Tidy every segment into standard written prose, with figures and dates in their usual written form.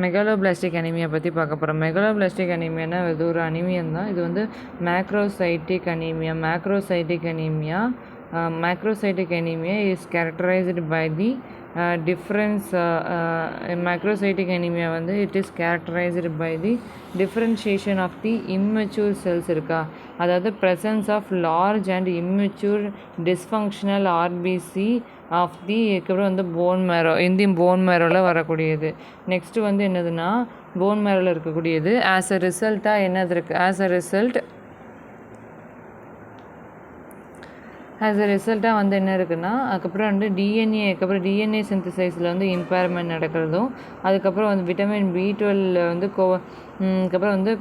Megaloblastic anaemia பற்றி பார்க்க போகிறோம். மெகாலோபிளாஸ்டிக் அனீமியானா இது ஒரு அனீமியம் தான். இது வந்து மேக்ரோசைட்டிக் anaemia. Macrocytic anemia is characterized by the difference. Macrocytic anemia வந்து it is characterized by the differentiation of the immature cells இருக்கா, அதாவது presence of large and immature dysfunctional RBC of the அதுக்கப்புறம் வந்து போன் மேரோ இந்த போன் மேரோவில் வரக்கூடியது. Next வந்து என்னதுன்னா phone மேரோவில் இருக்கக்கூடியது ஆஸ் அ ரிசல்ட்டாக என்னது இருக்குது, ஆஸ் அ ரிசல்ட்டாக வந்து என்ன இருக்குன்னா அதுக்கப்புறம் வந்து டிஎன்ஏ சிந்தசைஸில் வந்து இம்பேர்மெண்ட் நடக்கிறதும், அதுக்கப்புறம் வந்து விட்டமின் B12 வந்து அதுக்கப்புறம் வந்து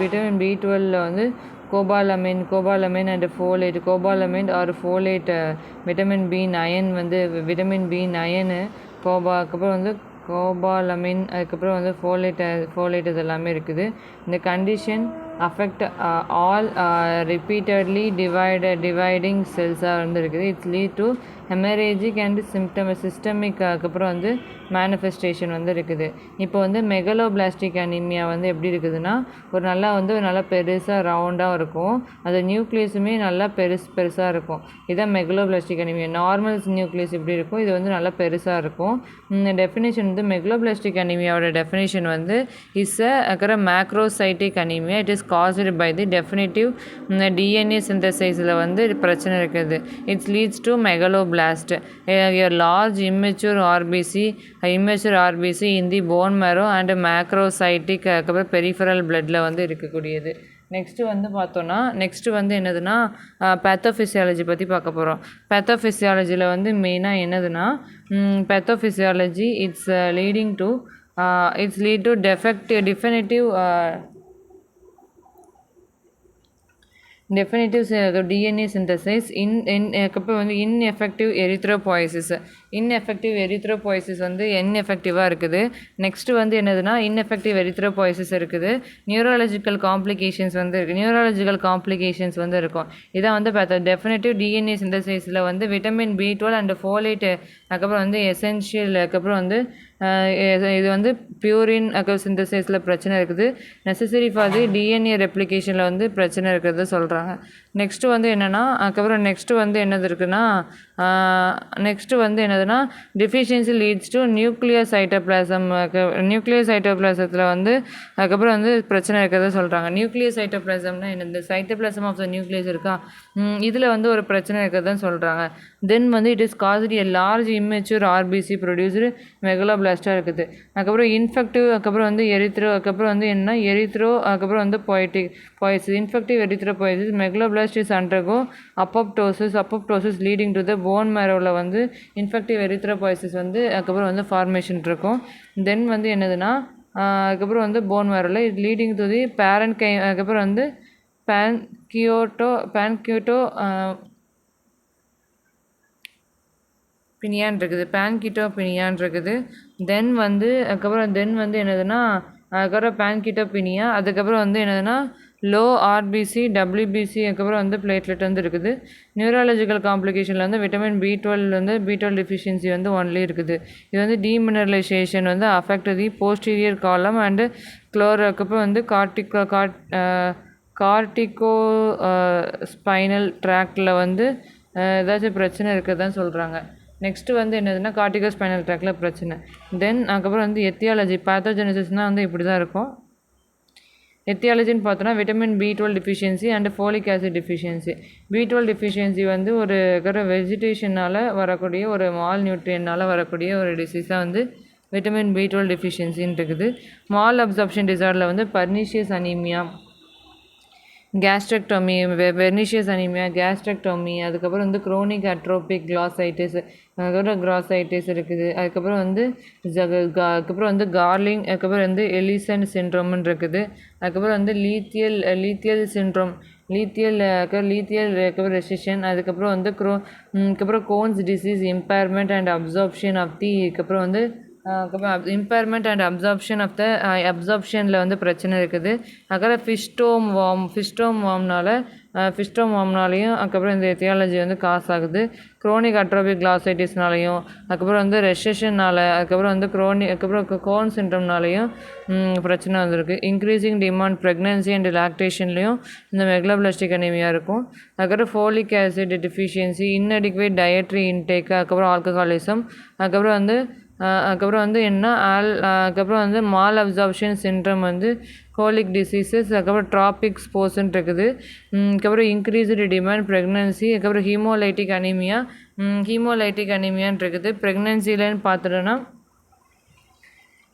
விட்டமின் B12 வந்து cobalamin and folate, cobalamin or folate, vitamin B9 வந்து விட்டமின் B9 அதுக்கப்புறம் வந்து கோபாலமைன், அதுக்கப்புறம் வந்து ஃபோலேட் இது எல்லாமே இருக்குது. இந்த condition affect all repeatedly dividing cells-ஆக வந்து இருக்குது. It's lead to haemorrhagic and systemic அதுக்கப்புறம் வந்து மேனிஃபெஸ்டேஷன் வந்து இருக்குது. இப்போ வந்து மெகலோபிளாஸ்டிக் அனீமியா வந்து எப்படி இருக்குதுன்னா நல்லா பெருசாக ரவுண்டாக இருக்கும், அது நியூக்ளியஸுமே நல்லா பெருசாக இருக்கும். இதுதான் மெகலோபிளாஸ்டிக் அனீமியா. நார்மல் நியூக்ளியஸ் எப்படி இருக்கும், இது வந்து நல்லா பெருசாக இருக்கும். டெஃபினேஷன் வந்து மெகலோபிளாஸ்டிக் அனீமியாவோட டெஃபினேஷன் வந்து is macrocytic anaemia. It is caused by the definitive DNA synthesisல வந்து பிரச்சனை இருக்குது. It's leads to megaloblast, a large immature RBC in the bone marrow and macrocytic அதுக்கப்புறம் பெரிஃபரல் பிளட்டில் வந்து இருக்கக்கூடியது. நெக்ஸ்ட்டு வந்து பார்த்தோன்னா என்னதுன்னா பேத்தோஃபிசியாலஜி பற்றி பார்க்க போகிறோம். பேத்தோஃபிசியாலஜியில் வந்து மெயினாக என்னதுன்னா pathophysiology it's lead to definitive DNA synthesis அதுக்கப்புறம் வந்து ineffective erythropoiesis வந்து ineffective-ஆக இருக்குது. நெக்ஸ்ட்டு வந்து என்னதுன்னா ineffective erythropoiesis இருக்குது. நியூரலாஜிக்கல் காம்ப்ளிகேஷன்ஸ் வந்து இருக்கும். இதான் வந்து டெஃபினட்டிவ் டிஎன்ஏ சிந்தசிஸில் வந்து விட்டமின் B12 அண்ட் ஃபோலேட் அதுக்கப்புறம் வந்து எசென்ஷியல் அதுக்கப்புறம் வந்து இது வந்து பியூரின் சிந்தசைஸில் பிரச்சனை இருக்குது. நெசசரி ஃபார் தி டிஎன்ஏ ரெப்ளிகேஷனில் வந்து பிரச்சனை இருக்கிறது சொல்கிறாங்க. நெக்ஸ்ட்டு வந்து என்னென்னா அதுக்கப்புறம் நெக்ஸ்ட்டு வந்து என்னதுன்னா டிஃபிஷியன்சி லீட்ஸ் டு நியூக்ளியர் சைட்டோபிளாசத்தில் வந்து அதுக்கப்புறம் வந்து பிரச்சனை இருக்கிறத சொல்கிறாங்க. நியூக்ளியர் சைட்டோபிளாசம்னா இந்த சைட்டோபிளாசம் ஆஃப் த நியூக்ளியஸ் இருக்கா, இதில் வந்து ஒரு பிரச்சனை இருக்கிறதான் சொல்கிறாங்க. தென் வந்து it is cast a large immature RBC produced மெகலோபிளாஸ்டாக இருக்குது. அதுக்கப்புறம் இன்ஃபெக்டிவ் அதுக்கப்புறம் வந்து அதுக்கப்புறம் வந்து என்ன அதுக்கப்புறம் வந்து poiesis infective erythropoiesis megaloblast is undergo apoptosis leading to the bone மேரோவில் வந்து இன்ஃபெக்டிவ் எரித்ரோபோய்சிஸ் வந்து அதுக்கப்புறம் வந்து ஃபார்மேஷன் இருக்கும். தென் வந்து என்னதுன்னா அதுக்கப்புறம் வந்து போன் மேரோவில் இது லீடிங் டு தி அதுக்கப்புறம் வந்து பேன்கியூட்டோ பினியான் இருக்குது. தென் வந்து என்னதுன்னா அதுக்கப்புறம் பேன்கிட்டோபினியா, அதுக்கப்புறம் வந்து என்னதுன்னா லோ RBC WBC அதுக்கப்புறம் வந்து பிளேட்லெட் வந்து இருக்குது. நியூரலாஜிக்கல் காம்ப்ளிகேஷனில் வந்து விட்டமின் B12 டெஃபிஷியன்சி வந்து ஒன்லி இருக்குது. இது வந்து டீமினரலைசேஷன் வந்து அஃபெக்ட் தி போஸ்டீரியர் காலம் அண்டு அதுக்கப்புறம் வந்து கார்டிகோ ஸ்பைனல் ட்ராக்டில் வந்து ஏதாச்சும் பிரச்சனை இருக்கிறதான் சொல்கிறாங்க. நெக்ஸ்ட்டு வந்து என்னதுன்னா கார்டிகோ ஸ்பைனல் ட்ராக்டில் பிரச்சனை. தென் அதுக்கப்புறம் வந்து எத்தியாலஜி பேத்தோஜெனிசிஸ்னால் வந்து இப்படி தான் இருக்கும். எத்தியாலஜின்னு பார்த்தோன்னா vitamin B12 deficiency and folic acid deficiency. B12 deficiency வந்து ஒரு வெஜிடேஷனால் வரக்கூடிய ஒரு மால் நியூட்ரியனால் வரக்கூடிய ஒரு டிசீஸாக வந்து விட்டமின் B12 டெஃபிஷியன்சின்னு இருக்குது. மால் அப்சார்ப்ஷன் டிசார்டரில் வந்து பர்னிஷியஸ் அனீமியா, கேஸ்ட்ரெக்டோமி, பெர்னிஷியஸ் அனீமியா, கேஸ்ட்ரெக்டோமி, அதுக்கப்புறம் வந்து குரோனிக் அட்ரோபிக் கிராசைட்டிஸ் இருக்குது. அதுக்கப்புறம் வந்து கார்லிங், அதுக்கப்புறம் வந்து எலிசன் சிண்ட்ரோம்னு இருக்குது. அதுக்கப்புறம் வந்து லீத்தியல் சிண்ட்ரோம், லீத்தியல் ரெசிஷன், அதுக்கப்புறம் வந்து அதுக்கப்புறம் Crohn's disease impairment and absorption of the அதுக்கப்புறம் வந்து அதுக்கப்புறம் இம்பேர்மெண்ட் அண்ட் அப்சார்ப்ஷனில் வந்து பிரச்சனை இருக்குது. அதுக்கப்புறம் ஃபிஸ்டோம் வார்ம்னாலையும் அதுக்கப்புறம் இந்த எத்தியாலஜி வந்து காசு ஆகுது. குரோனிக் அட்ரோபிக் கிளாசைட்டிஸ்னாலையும் அதுக்கப்புறம் வந்து ரெசஷனால் அதுக்கப்புறம் வந்து அதுக்கப்புறம் கோன் சிண்ட்ரம்னாலையும் பிரச்சனை வந்திருக்கு. இன்க்ரீசிங் டிமாண்ட் ப்ரெக்னன்சி அண்ட் லாக்டேஷன்லேயும் இந்த மெகலோபிளாஸ்டிக் அனீமியா இருக்கும். அதுக்கப்புறம் folic acid deficiency, inadequate dietary intake, அதுக்கப்புறம் ஆல்கஹாலிசம், அதுக்கப்புறம் வந்து என்ன அதுக்கப்புறம் வந்து மால் அப்சார்ப்ஷன் சிண்ட்ரம் வந்து கோலிக் டிசீசஸ், அதுக்கப்புறம் ட்ராபிக் ஸ்போர்ஸ்ன்னு இருக்குது. அதுக்கப்புறம் இன்க்ரீஸ்டு டிமாண்ட் ப்ரெக்னன்சி, அதுக்கப்புறம் ஹீமோலைட்டிக் அனீமியான்னு இருக்குது. ப்ரெக்னன்சிலன்னு பார்த்துட்டோன்னா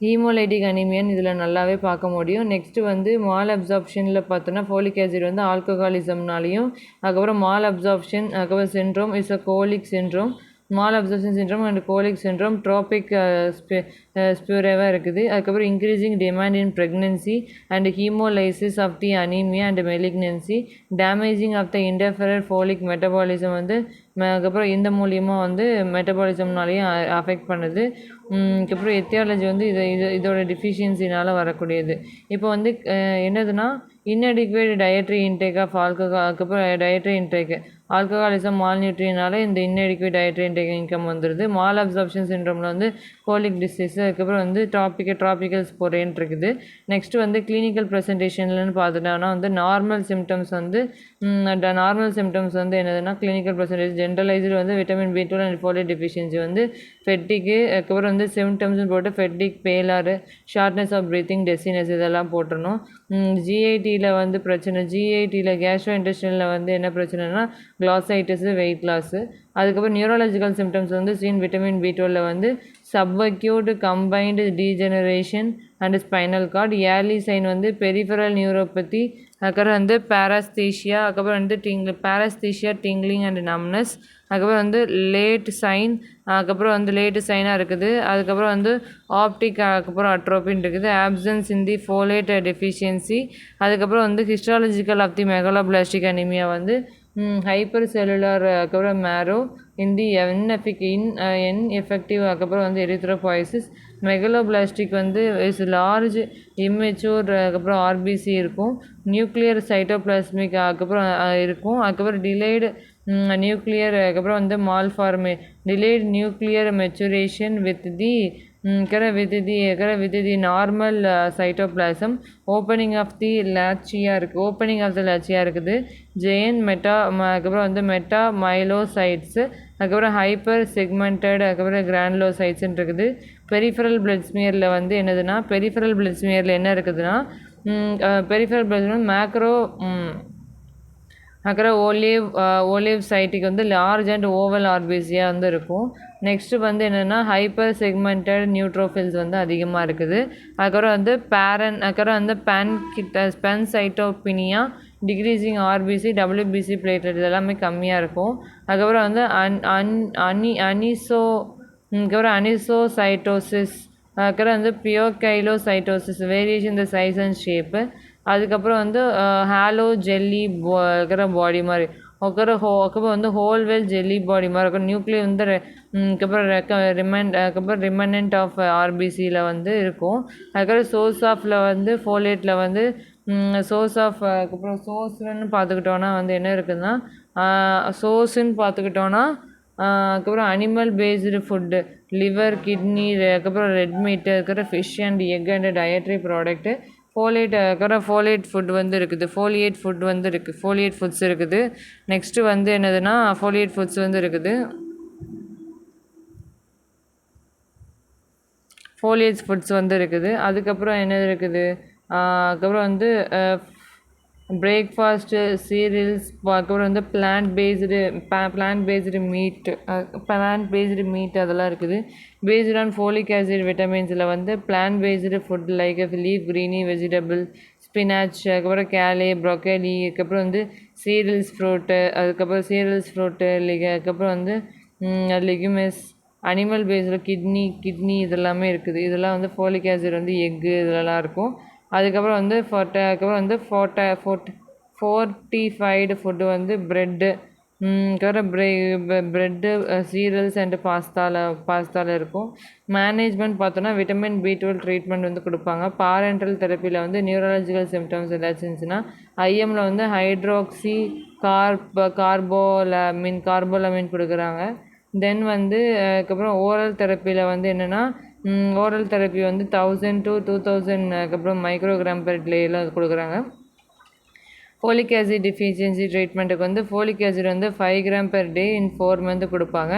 ஹீமோலைட்டிக் அனீமியான்னு இதில் நல்லாவே பார்க்க முடியும். நெக்ஸ்ட்டு வந்து மால் அப்சார்ப்ஷனில் பார்த்தோன்னா ஃபோலிக் ஆசிட் வந்து ஆல்கஹாலிசம்னாலையும் அதுக்கப்புறம் மால் அப்சார்ப்ஷன் அதுக்கப்புறம் syndrome is a coeliac syndrome. Malabsorption syndrome and coeliac syndrome tropic ஸ்பியூரேவாக இருக்குது. அதுக்கப்புறம் increasing demand in pregnancy and haemolysis of the anaemia and malignancy, damaging of the interferer folic metabolism வந்து அதுக்கப்புறம் இந்த மூலியமாக வந்து மெட்டபாலிசம்னாலேயும் affect பண்ணுது. அதுக்கப்புறம் எத்தியாலஜி வந்து இதோட டிஃபிஷியன்சினால் வரக்கூடியது. இப்போ வந்து என்னதுன்னா இன்அடிக்வேட் டயட்ரி இன்டேக் ஆஃப் அதுக்கப்புறம் டயட்ரி இன்டேக்கு ஆல்கஹாலிசம் மால்நியூட்ரியனால இந்த இன்அடிக்வேட் டயட்ரி இன்டேக் இன்கம் வந்துடுது. மால் அப்சார்ப்ஷன் சிண்ட்ரோமில் வந்து கோலிக் டிசீஸ் அதுக்கப்புறம் வந்து ட்ராபிக்கல் ஸ்போரேன் இருக்குது. நெக்ஸ்ட்டு வந்து கிளினிக்கல் ப்ரெசன்டேஷன்லன்னு பார்த்துட்டோன்னா வந்து நார்மல் சிம்டம்ஸ் வந்து என்னதுன்னா கிளினிக்கல் ப்ரெசன்டேஷன் ஜென்ரலைஸ்டு வந்து vitamin B12 and folate deficiency வந்து ஃபெட்டிக்கு, அதுக்கப்புறம் வந்து சிம்டம்ஸ்னு போட்டு ஃபெட்டிக், பேலாறு, ஷார்ட்னஸ் ஆஃப் ப்ரீத்திங், டெசினஸ் இதெல்லாம் போட்டுடணும். ஜிஐடியில் வந்து ஜிஐடியில் கேஸ்ட்ரோ இன்டெஸ்டைனில் வந்து என்ன பிரச்சனைனா கிளாசைட்டிஸு, வெயிட் லாஸு. அதுக்கப்புறம் நியூரலாஜிக்கல் சிம்டம்ஸ் வந்து விட்டமின் B12 வந்து subacute combined degeneration and spinal cord. Early sign வந்து பெரிஃபரல் நியூரோபதி, அதுக்கப்புறம் வந்து பேராஸ்தீஷியா, அதுக்கப்புறம் வந்து பேராஸ்தீஷியா, டிங்லிங் அண்ட் நம்னஸ், அதுக்கப்புறம் வந்து லேட் சைனாக இருக்குது. அதுக்கப்புறம் வந்து ஆப்டிக் அதுக்கப்புறம் அட்ரோபின் இருக்குது. Absence in the folate deficiency, அதுக்கப்புறம் வந்து histological of the megaloblastic anaemia வந்து ஹைப்பர் செல்லுலார் அதுக்கப்புறம் மேரோ இந்தி இன்எஃபெக்டிவ் அதுக்கப்புறம் வந்து எரித்ரோபாய்சிஸ். மெகலோபிளாஸ்டிக் வந்து இஸ் லார்ஜ் இம்மெச்சூர் அதுக்கப்புறம் ஆர்பிசி இருக்கும். நியூக்ளியர் சைட்டோபிளாஸ்மிக் அதுக்கப்புறம் இருக்கும். அதுக்கப்புறம் டிலேடு நியூக்ளியர் அதுக்கப்புறம் வந்து delayed nuclear maturation with the normal cytoplasm. Opening of the lochia இருக்குது. ஜெயன் அதுக்கப்புறம் வந்து மைலோசைட்ஸு, அதுக்கப்புறம் ஹைப்பர் செக்மெண்டட் அதுக்கப்புறம் கிரானுலோசைட்ஸ்ன்னு இருக்குது. பெரிஃபரல் பிளட் ஸ்மியரில் வந்து என்னதுன்னா என்ன இருக்குதுன்னா peripheral blood macro olive sciatic வந்து லார்ஜ் அண்ட் ஓவல் ஆர்பிசியாக வந்து இருக்கும். நெக்ஸ்ட்டு வந்து என்னென்னா ஹைப்பர் செக்மெண்டட் நியூட்ரோஃபில்ஸ் வந்து அதிகமாக இருக்குது. அதுக்கப்புறம் வந்து பேன்சைட்டோபினியா, டிக்ரீசிங் ஆர்பிசி, WBC பிளேட்லெட் இதெல்லாமே கம்மியாக இருக்கும். அதுக்கப்புறம் வந்து அனிசோசைட்டோசிஸ், அதுக்கப்புறம் வந்து பியோகைலோசைட்டோசிஸ், வேரியேஷன் இந்த சைஸ் அண்ட் ஷேப்பு. அதுக்கப்புறம் வந்து ஹாலோ ஜெல்லி பாடி மாதிரி அதுக்கப்புறம் வந்து ஹோல்வெல் ஜெல்லி பாடி மாதிரி இருக்கும். நியூக்ளியர் வந்து அதுக்கப்புறம் ரிமனன்ட் ஆஃப் ஆர்பிசியில் வந்து இருக்கும். அதுக்கப்புறம் சோர்ஸ் ஆஃபில் வந்து ஃபோலேட்டில் வந்து அதுக்கப்புறம் சோர்ஸ்ன்னு பார்த்துக்கிட்டோன்னா வந்து என்ன இருக்குதுன்னா அதுக்கப்புறம் animal based food, liver, kidney, அதுக்கப்புறம் ரெட் மீட்டு, அதுக்கப்புறம் fish and egg and dietary product. Folate food வந்து இருக்குது. ஃபோலியேட் ஃபுட்ஸ் இருக்குது. நெக்ஸ்ட்டு வந்து என்னதுன்னா ஃபோலியேட் ஃபுட்ஸ் வந்து இருக்குது. அதுக்கப்புறம் என்னது இருக்குது அதுக்கப்புறம் வந்து பிரேக்ஃபாஸ்ட்டு, சீரியல்ஸ், அதுக்கப்புறம் வந்து பிளான்ட் பேஸ்டு மீட் அதெல்லாம் இருக்குது. பேஸ்ட் ஆன் ஃபோலிக் ஆசிட் விட்டமின்ஸில் வந்து plant based food like leaf greeny vegetable, spinach, அதுக்கப்புறம் கேலே, ப்ரொக்கோலி, அதுக்கப்புறம் வந்து சீரியல்ஸ் ஃப்ரூட்டு, அதுக்கப்புறம் வந்து லெகுமெஸ், அனிமல் பேஸ்டில் கிட்னி இதெல்லாமே இருக்குது. இதெல்லாம் வந்து ஃபோலிக் ஆசிட் வந்து எக்கு இதெல்லாம் இருக்கும். அதுக்கப்புறம் வந்து ஃபோர்ட்டிஃபைடு ஃபுட்டு வந்து ப்ரெட்டு, அதுக்கப்புறம் ப்ரெட்டு, சீரியல்ஸ் அண்ட் பாஸ்தாவில் இருக்கும். மேனேஜ்மெண்ட் பார்த்தோன்னா விட்டமின் B12 ட்ரீட்மெண்ட் வந்து கொடுப்பாங்க. பாரண்டல் தெரப்பியில் வந்து நியூரலாஜிக்கல் சிம்டம்ஸ் ஏதாச்சும் இருந்துச்சுன்னா ஐஎம்மில் வந்து ஹைட்ராக்சி கார்போலமின் கொடுக்குறாங்க. தென் வந்து அதுக்கப்புறம் ஓரல் தெரப்பியில் வந்து என்னென்னா ஓரல் தெரப்பி வந்து 1000 to 2000 அதுக்கப்புறம் மைக்ரோகிராம் பெர் டேயில் கொடுக்குறாங்க. ஃபோலிக் ஆசிட் டிஃபிஷியன்சி ட்ரீட்மெண்ட்டுக்கு வந்து ஃபோலிக் ஆசிட் வந்து 5 கிராம் பெர் டே இன் 4 மந்த் கொடுப்பாங்க.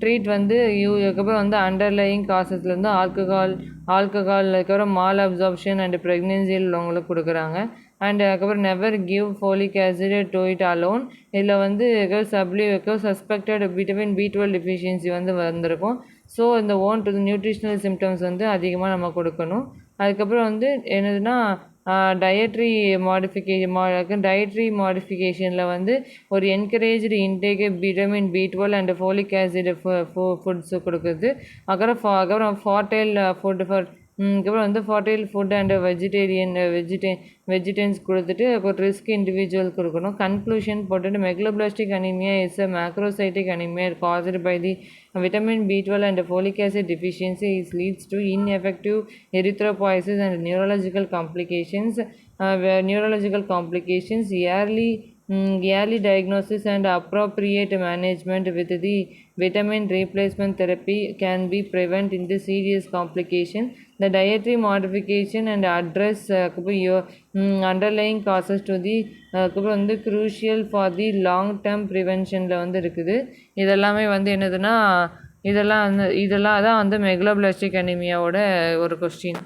ட்ரீட் வந்து அதுக்கப்புறம் வந்து அண்டர்லையிங் காசஸ்லேருந்து ஆல்கஹால் அதுக்கப்புறம் மால் அப்சார்ப்ஷன் அண்ட் ப்ரெக்னென்சியில் உள்ளவங்களுக்கு கொடுக்குறாங்க. அண்ட் அதுக்கப்புறம் never give folic acid to it alone. இதில் வந்து சஸ்பெக்டட் விட்டமின் B12 டிஃபிஷியன்சி வந்து வந்திருக்கும். ஸோ இந்த நியூட்ரிஷனல் சிம்டம்ஸ் வந்து அதிகமாக நம்ம கொடுக்கணும். அதுக்கப்புறம் வந்து என்னதுன்னா டயட்ரி மாடிஃபிகேஷனில் வந்து ஒரு encouraged intake vitamin B12 and folic acid foods கொடுக்குறது. அப்புறம் ஃபார்டைல் ஃபுட் அதுக்கப்புறம் வந்து ஃபார்டைல் ஃபுட் அண்ட் வெஜிடேன்ஸ் கொடுத்துட்டு ஒரு ரிஸ்க் இண்டிவிஜுவல் கொடுக்கணும். கன்க்ளூஷன் போட்டுட்டு megaloblastic anaemia is a macrocytic anaemia caused by the vitamin B12 and folic acid deficiency. It leads to ineffective erythropoiesis and neurological complications. Early diagnosis and appropriate management with the vitamin replacement therapy can be prevented the serious complication. The dietary modification and address underlying causes to the வந்து crucial for the long term preventionல வந்து இருக்குது. இதெல்லாமே வந்து என்னதுன்னா இதெல்லாம் தான் வந்து மெக்லோபிளாஸ்டிக் அனிமியாவோட ஒரு கொஸ்டின்.